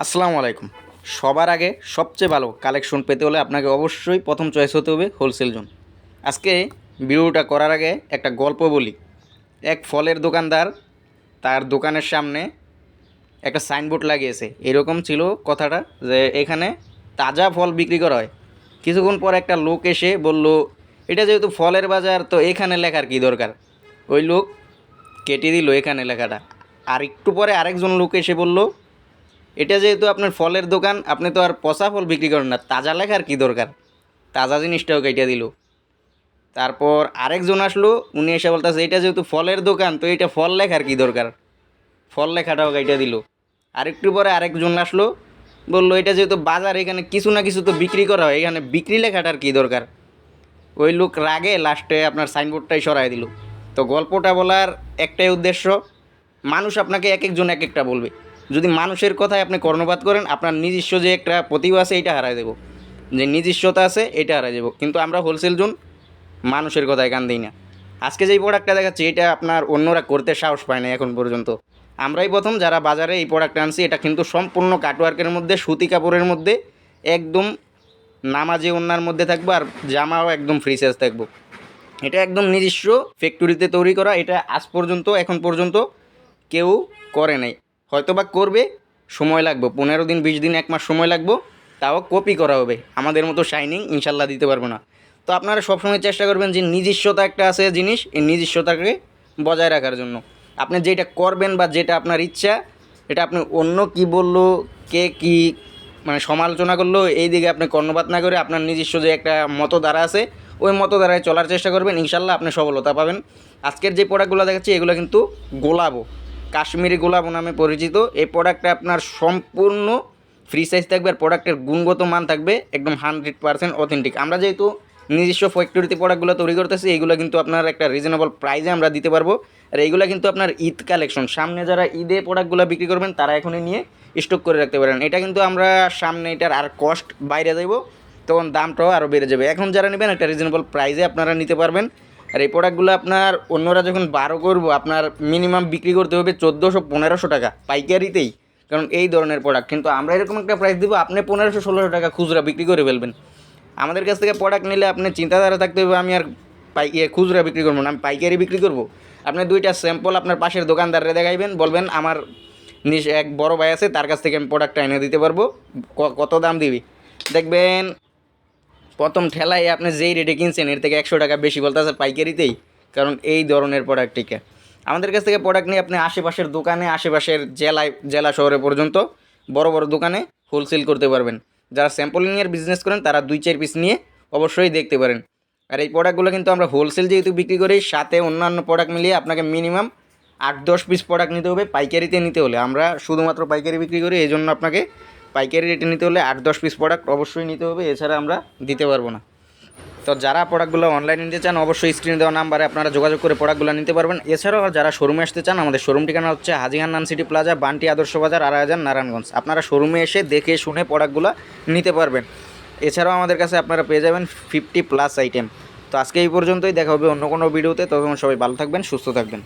আসসালামু আলাইকুম। সবার আগে সবচেয়ে ভালো কালেকশন পেতে হলে আপনাকে অবশ্যই প্রথম চয়েস হতে হবে হোলসেল জোন। আজকে ভিডিওটা করার আগে একটা গল্প বলি। এক ফলের দোকানদার তার দোকানের সামনে একটা সাইনবোর্ড লাগিয়েছে, এরকম ছিল কথাটা যে এখানে তাজা ফল বিক্রি করা হয়। কিছুক্ষণ পর একটা লোক এসে বলল, এটা যেহেতু ফলের বাজার তো এখানে লেখার কী দরকার। ওই লোক কেটে দিল এখানে লেখাটা। আর একটু পরে আরেকজন লোক এসে বলল, এটা যেহেতু আপনার ফলের দোকান, আপনি তো আর পচা ফল বিক্রি করেন না, তাজা লেখার কী দরকার। তাজা জিনিসটাও কেটে দিল। তারপর আরেকজন আসলো, উনি এসে বলতেছে এটা যেহেতু ফলের দোকান তো এটা ফল লেখার কী দরকার, ফল লেখাটাও কেটে দিল। আরেকটু পরে আরেকজন আসলো, বললো এটা যেহেতু বাজার এখানে কিছু না কিছু তো বিক্রি করা হয়, এখানে বিক্রি লেখাটার কী দরকার। ওই লোক রাগে লাস্টে আপনার সাইনবোর্ডটাই সরাই দিল। তো গল্পটা বলার একটাই উদ্দেশ্য, মানুষ আপনাকে এক একজন এক একটা বলবে। যদি মানুষের কথায় আপনি কর্ণপাত করেন, আপনার নিজস্ব যে একটা প্রতিভা আছে এটা হারাই দেবো, যে নিজস্বতা আছে এটা হারাই দেবো। কিন্তু আমরা হোলসেল জোন মানুষের কথায় কান দিই না। আজকে যেই প্রোডাক্টটা দেখাচ্ছি এটা আপনার অন্যরা করতে সাহস পায় না এখন পর্যন্ত। আমরাই প্রথম যারা বাজারে এই প্রোডাক্টটা আনছি। এটা কিন্তু সম্পূর্ণ কাটওয়ার্কের মধ্যে, সুতি কাপড়ের মধ্যে, একদম নামাজি ওড়নার মধ্যে থাকবো, আর জামাও একদম ফ্রি সাইজ থাকবো। এটা একদম নিজস্ব ফ্যাক্টরিতে তৈরি করা। এটা আজ পর্যন্ত এখন পর্যন্ত কেউ করে নাই, হয়তো বা করবে, সময় লাগবে 15 দিন 20 দিন 1 মাস সময় লাগবে, তাও কপি করা হবে। আমাদের মতো শাইনিং ইনশাল্লাহ দিতে পারবো না। তো আপনারা সবসময় চেষ্টা করবেন যে নিজস্বতা একটা আছে জিনিস, এই নিজস্বতাকে বজায় রাখার জন্য আপনি যেটা করবেন বা যেটা আপনার ইচ্ছা, এটা আপনি অন্য কি বললো, কে কি মানে সমালোচনা করলো, এই দিকে আপনি কর্ণপাত না করে আপনার নিজস্ব যে একটা মতধারা আছে ওই মতধারায় চলার চেষ্টা করবেন, ইনশাল্লাহ আপনি সফলতা পাবেন। আজকের যে প্রোডাক্টগুলো দেখাচ্ছি এগুলো কিন্তু গোলাপো, কাশ্মীরি গোলাপো নামে পরিচিত। এই প্রোডাক্টটা আপনার সম্পূর্ণ ফ্রি সাইজ থাকবে, আর প্রোডাক্টের গুণগত মান থাকবে একদম 100% অথেন্টিক। আমরা যেহেতু নিজস্ব ফ্যাক্টরিতে প্রোডাক্টগুলো তৈরি করতেছি, এইগুলো কিন্তু আপনার একটা রিজনেবল প্রাইসে আমরা দিতে পারবো। আর এইগুলো কিন্তু আপনার ঈদ কালেকশন, সামনে যারা ঈদে প্রোডাক্টগুলো বিক্রি করবেন তারা এখনই নিয়ে স্টক করে রাখতে পারেন। এটা কিন্তু আমরা সামনে এটার আর কস্ট বাইরে যাইব, তখন দামটাও আরও বেড়ে যাবে। এখন যারা নেবেন একটা রিজনেবল প্রাইসে আপনারা নিতে পারবেন। আর এই প্রোডাক্টগুলো আপনার অন্যরা যখন 12 করবো, আপনার মিনিমাম বিক্রি করতে হবে 1400-1500 টাকা পাইকারিতেই, কারণ এই ধরনের প্রোডাক্ট। কিন্তু আমরা এরকম একটা প্রাইস দেবো, আপনি 1500-1600 টাকা খুচরা বিক্রি করে ফেলবেন। আমাদের কাছ থেকে প্রোডাক্ট নিলে আপনি চিন্তাধারা থাকতে হবে আমি আর খুচরা বিক্রি করবো না, আমি পাইকারি বিক্রি করবো। আপনি 2টা স্যাম্পল আপনার পাশের দোকানদারে দেখাইবেন, বলবেন আমার এক বড় ভাই আছে তার কাছ থেকে আমি প্রোডাক্টটা এনে দিতে পারবো, কত দাম দিবি। দেখবেন প্রথম ঠেলায় আপনি যেই রেটে কিনছেন এর থেকে 100 টাকা বেশি বলতেছে পাইকারিতেই, কারণ এই ধরনের প্রোডাক্টটিকে আমাদের কাছ থেকে প্রোডাক্ট নিয়ে আপনি আশেপাশের দোকানে, আশেপাশের জেলা শহরে পর্যন্ত বড় বড় দোকানে হোলসেল করতে পারবেন। যারা স্যাম্পলিংয়ের বিজনেস করেন তারা 2-4 পিস নিয়ে অবশ্যই দেখতে পারেন। আর এই প্রোডাক্টগুলো কিন্তু আমরা হোলসেল যেহেতু বিক্রি করি, সাথে অন্যান্য প্রোডাক্ট মিলিয়ে আপনাকে মিনিমাম 8-10 পিস প্রোডাক্ট নিতে হবে পাইকারিতে নিতে হলে। আমরা শুধুমাত্র পাইকারি বিক্রি করি, এই জন্য আপনাকে পাইকারি রেটে নিতে হলে 8-10 পিস প্রোডাক্ট অবশ্যই নিতে হবে, এছাড়া আমরা দিতে পারবো না। তো যারা প্রোডাক্টগুলো অনলাইনে নিতে চান অবশ্যই স্ক্রিনে দেওয়া নাম্বারে আপনারা যোগাযোগ করে প্রোডাক্টগুলো নিতে পারবেন। এছাড়াও যারা শোরুমে আসতে চান, আমাদের শোরুম ঠিকানা হচ্ছে হাজী হান্নান সিটি প্লাজা, বান্টি আদর্শ বাজার, আড়াইহাজার, নারায়ণগঞ্জ। আপনারা শোরুমে এসে দেখে শুনে প্রোডাক্টগুলো নিতে পারবেন। এছাড়াও আমাদের কাছে আপনারা পেয়ে যাবেন 50+ আইটেম। তো আজকে এই পর্যন্তই, দেখা হবে অন্য কোনো ভিডিওতে। ততক্ষণ সবাই ভালো থাকবেন, সুস্থ থাকবেন।